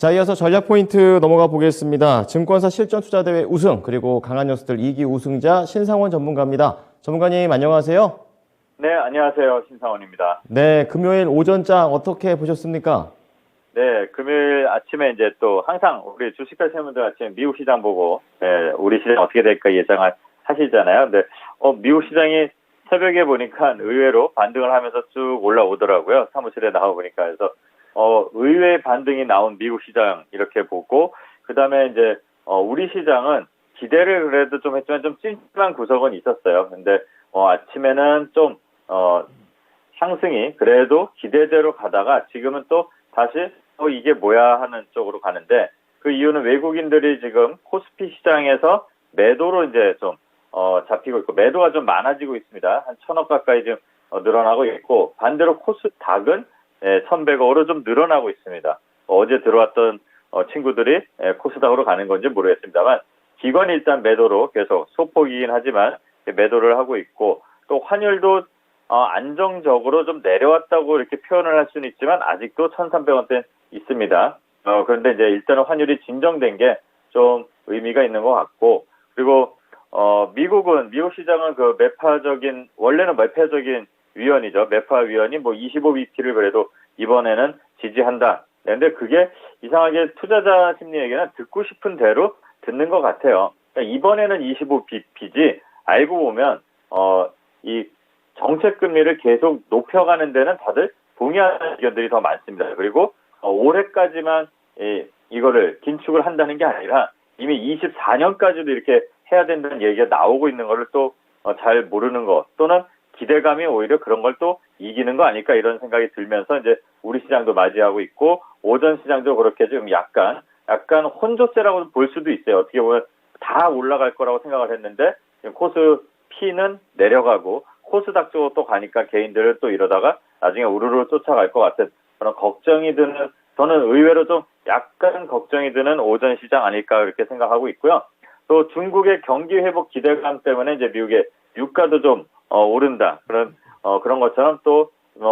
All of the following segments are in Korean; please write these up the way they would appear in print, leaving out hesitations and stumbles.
자, 이어서 전략 포인트 넘어가 보겠습니다. 증권사 실전투자대회 우승, 그리고 강한 녀석들 2기 우승자 신상원 전문가입니다. 전문가님 안녕하세요. 네, 안녕하세요. 신상원입니다. 네, 금요일 오전장 어떻게 보셨습니까? 네, 금요일 아침에 이제 또 항상 우리 주식하시는 분들 아침에 미국 시장 보고, 우리 시장 어떻게 될까 예상을 하시잖아요. 근데, 미국 시장이 새벽에 보니까 의외로 반등을 하면서 쭉 올라오더라고요. 사무실에 나와 보니까. 그래서, 의외의 반등이 나온 미국 시장 이렇게 보고, 그 다음에 이제, 우리 시장은 기대를 그래도 좀 했지만 좀 찜찜한 구석은 있었어요. 근데, 아침에는 좀, 상승이 그래도 기대대로 가다가 지금은 또 다시 이게 뭐야 하는 쪽으로 가는데 그 이유는 외국인들이 지금 코스피 시장에서 매도로 이제 좀 잡히고 있고 매도가 좀 많아지고 있습니다. 한 1,000억 가까이 지금 늘어나고 있고 반대로 코스닥은 1,100억으로 좀 늘어나고 있습니다. 어제 들어왔던 친구들이 코스닥으로 가는 건지 모르겠습니다만 기관이 일단 매도로 계속 소폭이긴 하지만 매도를 하고 있고 또 환율도 안정적으로 좀 내려왔다고 이렇게 표현을 할 수는 있지만 아직도 1,300원대 있습니다. 그런데 이제 일단은 환율이 진정된 게 좀 의미가 있는 것 같고 그리고 미국 시장은 그 원래는 매파적인 위원이죠. 매파 위원이 뭐 25bp를 그래도 이번에는 지지한다. 그런데 그게 이상하게 투자자 심리에게는 듣고 싶은 대로 듣는 것 같아요. 그러니까 이번에는 25bp지 알고 보면 이 정책 금리를 계속 높여가는 데는 다들 동의하는 의견들이 더 많습니다. 그리고 올해까지만 이거를 긴축을 한다는 게 아니라 이미 24년까지도 이렇게 해야 된다는 얘기가 나오고 있는 거를 또 잘 모르는 것 또는 기대감이 오히려 그런 걸 또 이기는 거 아닐까 이런 생각이 들면서 이제 우리 시장도 맞이하고 있고 오전 시장도 그렇게 좀 약간 혼조세라고 볼 수도 있어요. 어떻게 보면 다 올라갈 거라고 생각을 했는데 코스피는 내려가고 코스닥 쪽으로 또 가니까 개인들을 또 이러다가 나중에 우르르 쫓아갈 것 같은 그런 걱정이 드는 저는 의외로 좀 약간 걱정이 드는 오전 시장 아닐까 그렇게 생각하고 있고요. 또 중국의 경기 회복 기대감 때문에 이제 미국의 유가도 좀 오른다 그런 것처럼 또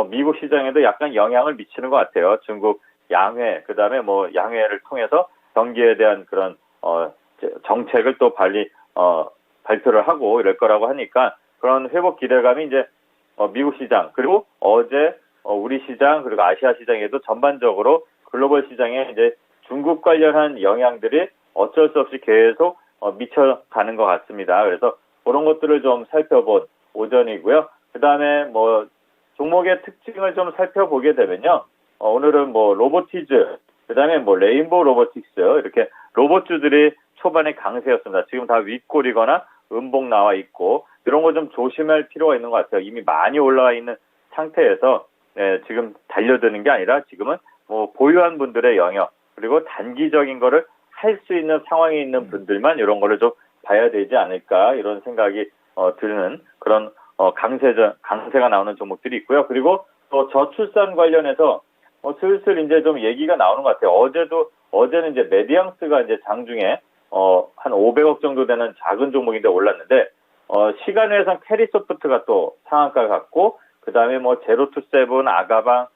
미국 시장에도 약간 영향을 미치는 것 같아요. 중국 양회 그다음에 뭐 양회를 통해서 경기에 대한 그런 정책을 또 발표를 하고 이럴 거라고 하니까 그런 회복 기대감이 이제 미국 시장 그리고 어제 우리 시장 그리고 아시아 시장에도 전반적으로 글로벌 시장에 이제 중국 관련한 영향들이 어쩔 수 없이 계속 미쳐가는 것 같습니다. 그래서 그런 것들을 좀 살펴본 오전이고요. 그 다음에 뭐 종목의 특징을 좀 살펴보게 되면요. 오늘은 뭐 로보티즈, 그 다음에 뭐 레인보우 로보틱스 이렇게 로봇주들이 초반에 강세였습니다. 지금 다 윗골이거나 음봉 나와 있고 이런 거 좀 조심할 필요가 있는 것 같아요. 이미 많이 올라와 있는 상태에서 지금 달려드는 게 아니라 지금은 뭐 보유한 분들의 영역 그리고 단기적인 거를 할 수 있는 상황에 있는 분들만 이런 거를 좀 봐야 되지 않을까 이런 생각이 드는 그런 강세가 나오는 종목들이 있고요. 그리고 또 저출산 관련해서 슬슬 이제 좀 얘기가 나오는 것 같아요. 어제는 이제 메디앙스가 이제 장중에 한 500억 정도 되는 작은 종목인데 올랐는데 시간외에선 캐리소프트가 또 상한가 갔고 그 다음에 뭐 제로투세븐 아가방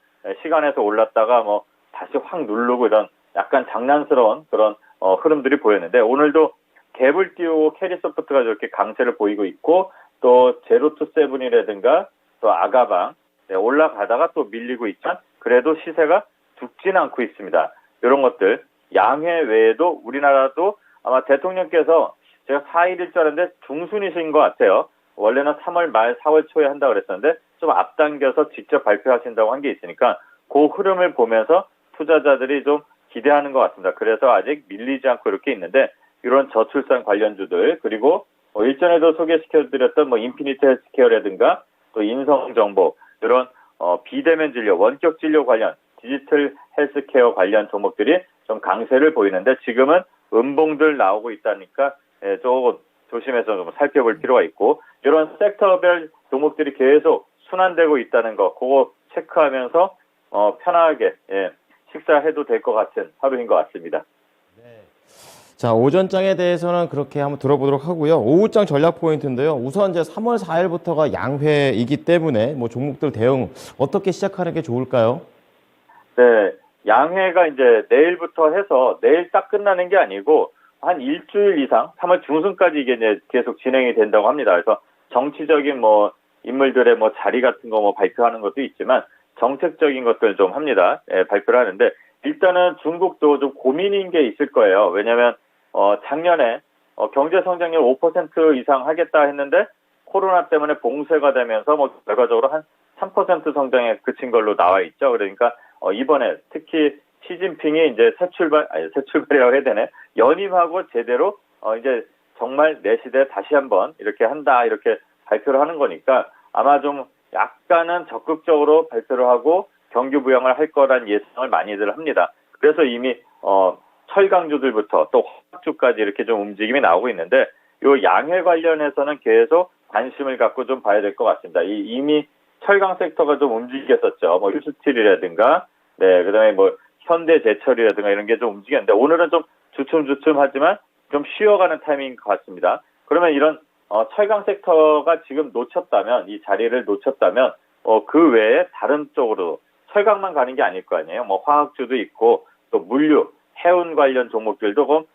시간에서 올랐다가 뭐 다시 확 누르고 이런 약간 장난스러운 그런 흐름들이 보였는데 오늘도 갭을 띄우고 캐리소프트가 저렇게 강세를 보이고 있고 또 제로투세븐이라든가 또 아가방 올라가다가 또 밀리고 있지만 그래도 시세가 죽지는 않고 있습니다. 이런 것들 양회 외에도 우리나라도 아마 대통령께서 제가 4일일 줄 알았는데 중순이신 것 같아요. 원래는 3월 말 4월 초에 한다고 그랬었는데 좀 앞당겨서 직접 발표하신다고 한 게 있으니까 그 흐름을 보면서 투자자들이 좀 기대하는 것 같습니다. 그래서 아직 밀리지 않고 이렇게 있는데 이런 저출산 관련주들 그리고 일전에도 소개시켜드렸던 뭐 인피니트 헬스케어라든가 또 인성정보 이런 비대면 진료, 원격 진료 관련 디지털 헬스케어 관련 종목들이 좀 강세를 보이는데 지금은 음봉들 나오고 있다니까 조금 조심해서 좀 살펴볼 필요가 있고 이런 섹터별 종목들이 계속 순환되고 있다는 거 그거 체크하면서 편하게 식사해도 될 것 같은 하루인 것 같습니다. 네. 자, 오전장에 대해서는 그렇게 한번 들어보도록 하고요. 오후장 전략 포인트인데요. 우선 이제 3월 4일부터가 양회이기 때문에 뭐 종목들 대응 어떻게 시작하는 게 좋을까요? 네, 양회가 이제 내일부터 해서 내일 딱 끝나는 게 아니고 한 일주일 이상 3월 중순까지 이게 이제 계속 진행이 된다고 합니다. 그래서 정치적인 뭐 인물들의 뭐 자리 같은 거 뭐 발표하는 것도 있지만 정책적인 것들 좀 합니다. 예, 발표를 하는데 일단은 중국도 좀 고민인 게 있을 거예요. 왜냐하면 작년에 경제 성장률 5% 이상 하겠다 했는데 코로나 때문에 봉쇄가 되면서 뭐 결과적으로 한 3% 성장에 그친 걸로 나와 있죠. 그러니까 이번에 특히 시진핑이 이제 새 출발이라고 해야 되네. 연임하고 제대로 이제 정말 내 시대에 다시 한번 이렇게 한다 이렇게 발표를 하는 거니까 아마 좀 약간은 적극적으로 발표를 하고 경기 부양을 할 거란 예상을 많이들 합니다. 그래서 이미 철강주들부터 또 화학주까지 이렇게 좀 움직임이 나오고 있는데 요 양회 관련해서는 계속 관심을 갖고 좀 봐야 될 것 같습니다. 이미 철강 섹터가 좀 움직였었죠. 뭐 휴스틸이라든가, 네, 그다음에 뭐 현대제철이라든가 이런 게 좀 움직였는데 오늘은 좀 주춤주춤하지만 좀 쉬어가는 타이밍인 것 같습니다. 그러면 이런 철강 섹터가 지금 놓쳤다면 이 자리를 놓쳤다면 그 외에 다른 쪽으로 철강만 가는 게 아닐 거 아니에요. 뭐 화학주도 있고 또 물류, 해운 관련 종목들도 좀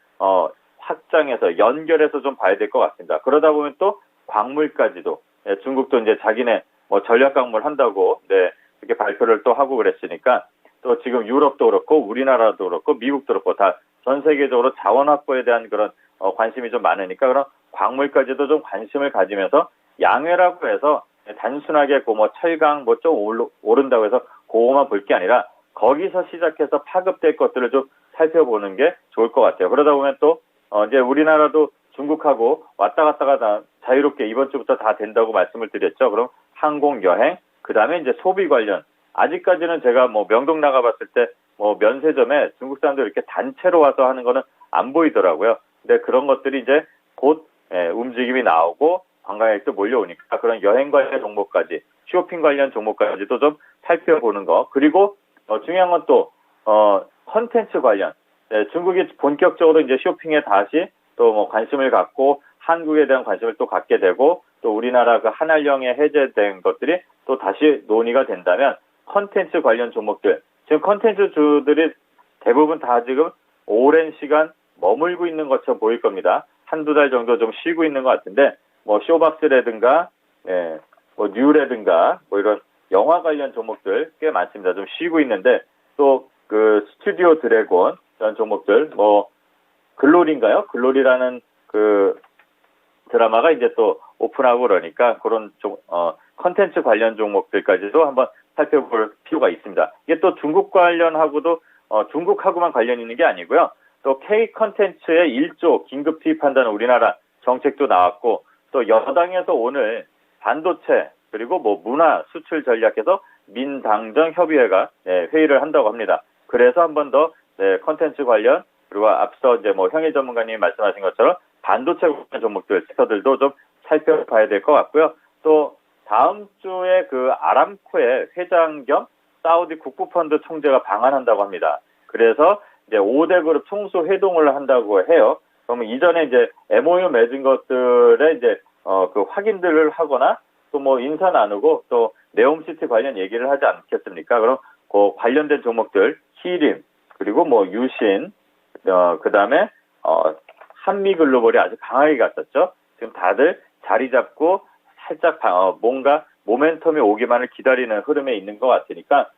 확장해서 연결해서 좀 봐야 될 것 같습니다. 그러다 보면 또 광물까지도 중국도 이제 자기네 뭐 전략 광물 한다고 네 이렇게 발표를 또 하고 그랬으니까 또 지금 유럽도 그렇고 우리나라도 그렇고 미국도 그렇고 다 전 세계적으로 자원 확보에 대한 그런 관심이 좀 많으니까 그런 광물까지도 좀 관심을 가지면서 양회라고 해서 단순하게 그 뭐 철강 뭐 좀 오른다고 해서 그거만 볼 게 아니라 거기서 시작해서 파급될 것들을 좀 살펴보는 게 좋을 것 같아요. 그러다 보면 또 이제 우리나라도 중국하고 왔다 갔다가 다 자유롭게 이번 주부터 다 된다고 말씀을 드렸죠. 그럼 항공, 여행, 그 다음에 이제 소비 관련. 아직까지는 제가 뭐 명동 나가봤을 때 뭐 면세점에 중국 사람들 이렇게 단체로 와서 하는 거는 안 보이더라고요. 근데 그런 것들이 이제 곧 움직임이 나오고 관광객도 몰려오니까 그런 여행 관련 종목까지, 쇼핑 관련 종목까지도 좀 살펴보는 거. 그리고 중요한 건 또 컨텐츠 관련. 중국이 본격적으로 이제 쇼핑에 다시 또 뭐 관심을 갖고 한국에 대한 관심을 또 갖게 되고 또 우리나라 그 한알령에 해제된 것들이 또 다시 논의가 된다면 컨텐츠 관련 종목들 지금 컨텐츠 주들이 대부분 다 지금 오랜 시간 머물고 있는 것처럼 보일 겁니다. 한두 달 정도 좀 쉬고 있는 것 같은데 뭐 쇼박스라든가 뭐 뉴라든가 뭐 이런 영화 관련 종목들 꽤 많습니다. 좀 쉬고 있는데 또 그 스튜디오 드래곤 이런 종목들 뭐 글로리인가요? 글로리라는 그 드라마가 이제 또 오픈하고 그러니까 그런 컨텐츠 관련 종목들까지도 한번 살펴볼 필요가 있습니다. 이게 또 중국 관련하고도 중국하고만 관련 있는 게 아니고요. 또 K 컨텐츠에 1조 긴급 투입한다는 우리나라 정책도 나왔고 또 여당에서 오늘 반도체 그리고 뭐 문화 수출 전략에서 민당정 협의회가 회의를 한다고 합니다. 그래서 한 번 더 컨텐츠 관련 그리고 앞서 이제 뭐 형일 전문가님이 말씀하신 것처럼 반도체 관련 종목들 섹터들도 좀 살펴봐야 될 것 같고요. 또 다음 주에 그 아람코의 회장 겸 사우디 국부펀드 총재가 방한한다고 합니다. 그래서 이제 5대 그룹 총수 회동을 한다고 해요. 그러면 이전에 이제 MOU 맺은 것들의 이제 그 확인들을 하거나 또 뭐 인사 나누고 또 네옴시티 관련 얘기를 하지 않겠습니까? 그럼 그 관련된 종목들 히림 그리고 뭐 유신 그다음에 한미글로벌이 아주 강하게 갔었죠. 지금 다들 자리 잡고 살짝 뭔가 모멘텀이 오기만을 기다리는 흐름에 있는 것 같으니까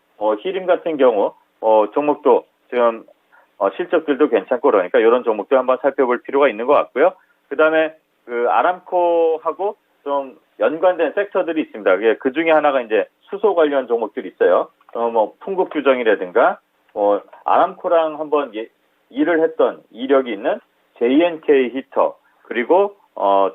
히림 같은 경우 종목도 지금 실적들도 괜찮고 그러니까 이런 종목도 한번 살펴볼 필요가 있는 것 같고요. 그다음에 그 아람코하고 좀 연관된 섹터들이 있습니다. 그 중에 하나가 이제 수소 관련 종목들이 있어요. 뭐 풍국규정이라든가 아람코랑 한번 일을 했던 이력이 있는 JNK 히터 그리고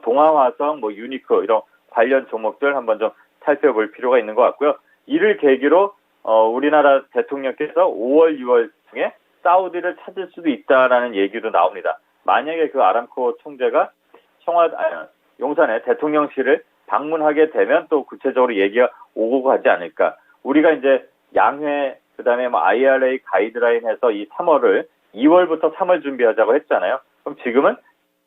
동아화성 뭐 유니크 이런 관련 종목들 한번 좀 살펴볼 필요가 있는 것 같고요. 이를 계기로 우리나라 대통령께서 5월, 6월 중에 사우디를 찾을 수도 있다라는 얘기도 나옵니다. 만약에 그 아람코 총재가 용산의 대통령실을 방문하게 되면 또 구체적으로 얘기가 오고 가지 않을까. 우리가 이제 양회 그다음에 뭐 IRA 가이드라인에서 이 3월을 2월부터 3월 준비하자고 했잖아요. 그럼 지금은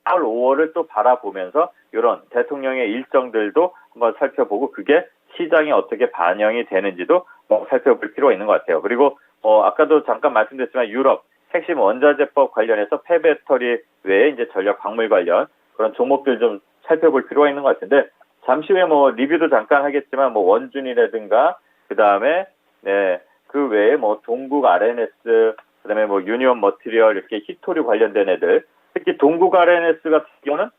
4월, 5월을 또 바라보면서 이런 대통령의 일정들도 한번 살펴보고 그게 시장에 어떻게 반영이 되는지도 살펴볼 필요가 있는 것 같아요. 그리고 아까도 잠깐 말씀드렸지만 유럽 핵심 원자재법 관련해서 폐배터리 외에 이제 전력 광물 관련 그런 종목들 좀 살펴볼 필요가 있는 것 같은데 잠시 후에 리뷰도 잠깐 하겠지만 원준이라든가 그다음에 그 외에 동국 RNS 그다음에 유니온 머티리얼 이렇게 히토류 관련된 애들 특히 동국 RNS 같은 경우는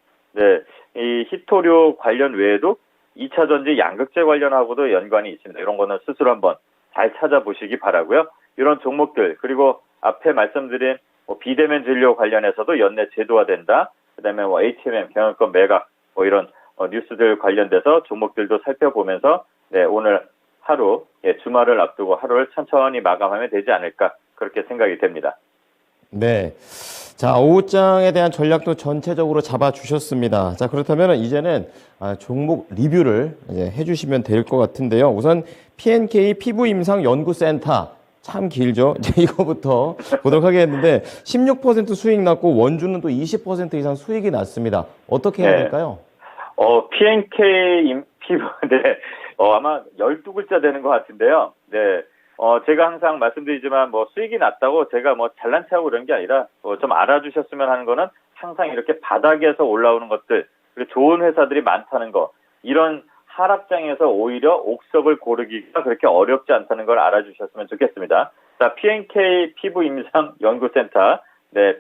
이 히토류 관련 외에도 2차 전지 양극재 관련하고도 연관이 있습니다. 이런 거는 스스로 한번 잘 찾아보시기 바라고요. 이런 종목들 그리고 앞에 말씀드린 비대면 진료 관련해서도 연내 제도화된다. 그다음에 HMM 경영권 매각 이런 뉴스들 관련돼서 종목들도 살펴보면서 오늘 하루 주말을 앞두고 하루를 천천히 마감하면 되지 않을까 그렇게 생각이 됩니다. 네. 자, 오후장에 대한 전략도 전체적으로 잡아주셨습니다. 자, 그렇다면 이제는 종목 리뷰를 이제 해주시면 될 것 같은데요. 우선 P&K 피부임상연구센터 참 길죠. 이제 이거부터 보도록 하겠는데 16% 수익 났고 원주는 또 20% 이상 수익이 났습니다. 어떻게 해야 될까요? P&K 피부 아마 12글자 되는 것 같은데요. 제가 항상 말씀드리지만 수익이 났다고 제가 잘난 체하고 그런 게 아니라 좀 알아주셨으면 하는 거는 항상 이렇게 바닥에서 올라오는 것들 그리고 좋은 회사들이 많다는 거 이런 하락장에서 오히려 옥석을 고르기가 그렇게 어렵지 않다는 걸 알아주셨으면 좋겠습니다. 자, P&K 피부임상연구센터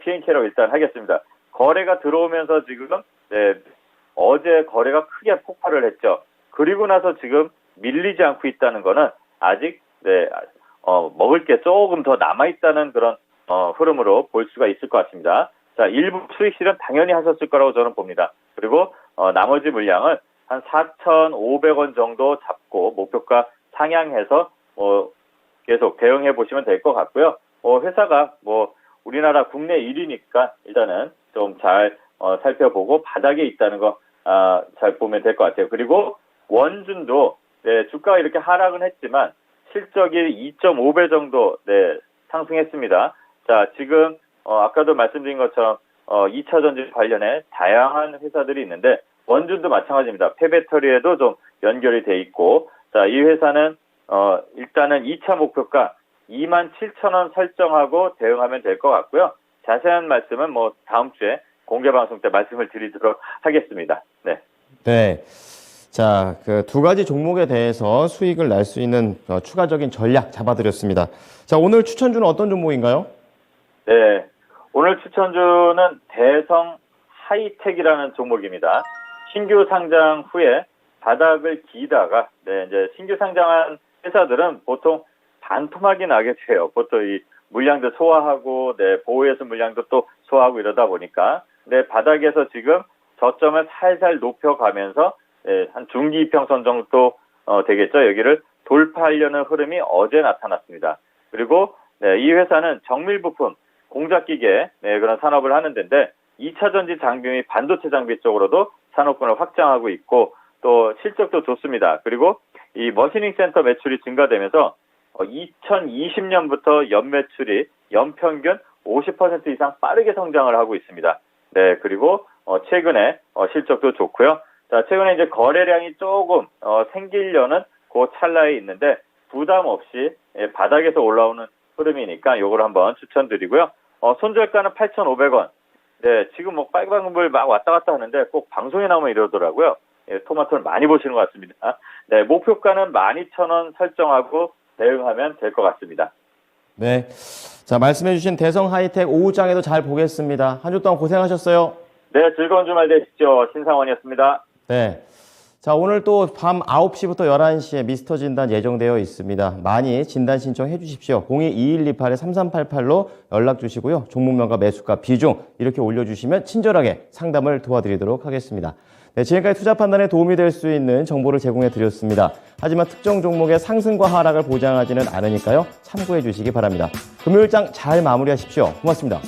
P&K라고 일단 하겠습니다. 거래가 들어오면서 지금 어제 거래가 크게 폭발을 했죠. 그리고 나서 지금 밀리지 않고 있다는 거는 아직 먹을 게 조금 더 남아있다는 그런 흐름으로 볼 수가 있을 것 같습니다. 자, 일부 수익 실현 당연히 하셨을 거라고 저는 봅니다. 그리고 나머지 물량은 한 4,500원 정도 잡고 목표가 상향해서 계속 대응해 보시면 될 것 같고요. 회사가 우리나라 국내 1위니까 일단은 좀 잘 살펴보고 바닥에 있다는 거 잘 보면 될 것 같아요. 그리고 원준도 주가가 이렇게 하락은 했지만 실적이 2.5배 정도 상승했습니다. 자, 지금 아까도 말씀드린 것처럼 2차 전지 관련해 다양한 회사들이 있는데 원준도 마찬가지입니다. 폐배터리에도 좀 연결이 돼 있고 자, 이 회사는 일단은 2차 목표가 27,000원 설정하고 대응하면 될 것 같고요. 자세한 말씀은 다음 주에 공개 방송 때 말씀을 드리도록 하겠습니다. 네. 자, 그 두 가지 종목에 대해서 수익을 날 수 있는 추가적인 전략 잡아드렸습니다. 자, 오늘 추천주는 어떤 종목인가요? 네. 오늘 추천주는 대성 하이텍이라는 종목입니다. 신규 상장 후에 바닥을 기다가 이제 신규 상장한 회사들은 보통 반토막이 나게 돼요. 보통 이 물량도 소화하고 보호해서 물량도 또 소화하고 이러다 보니까 바닥에서 지금 저점을 살살 높여가면서 한 중기 이평선 정도 되겠죠. 여기를 돌파하려는 흐름이 어제 나타났습니다. 그리고 이 회사는 정밀부품, 공작기계 그런 산업을 하는 데인데 2차 전지 장비 및 반도체 장비 쪽으로도 산업군을 확장하고 있고 또 실적도 좋습니다. 그리고 이 머시닝 센터 매출이 증가되면서 2020년부터 연매출이 연평균 50% 이상 빠르게 성장을 하고 있습니다. 그리고 최근에 실적도 좋고요. 자, 최근에 이제 거래량이 조금 생기려는 그 찰나에 있는데 부담 없이 바닥에서 올라오는 흐름이니까 요걸 한번 추천드리고요. 손절가는 8,500원. 지금 빨간불 막 왔다 갔다 하는데 꼭 방송에 나오면 이러더라고요. 토마토를 많이 보시는 것 같습니다. 목표가는 12,000원 설정하고 대응하면 될 것 같습니다. 네. 자, 말씀해주신 대성 하이텍 오후장에도 잘 보겠습니다. 한 주 동안 고생하셨어요. 네, 즐거운 주말 되십시오. 신상원이었습니다. 네. 자, 오늘 또 밤 9시부터 11시에 미스터 진단 예정되어 있습니다. 많이 진단 신청해 주십시오. 02-2128-3388로 연락 주시고요. 종목명과 매수가, 비중 이렇게 올려주시면 친절하게 상담을 도와드리도록 하겠습니다. 네, 지금까지 투자 판단에 도움이 될 수 있는 정보를 제공해 드렸습니다. 하지만 특정 종목의 상승과 하락을 보장하지는 않으니까요. 참고해 주시기 바랍니다. 금요일장 잘 마무리하십시오. 고맙습니다.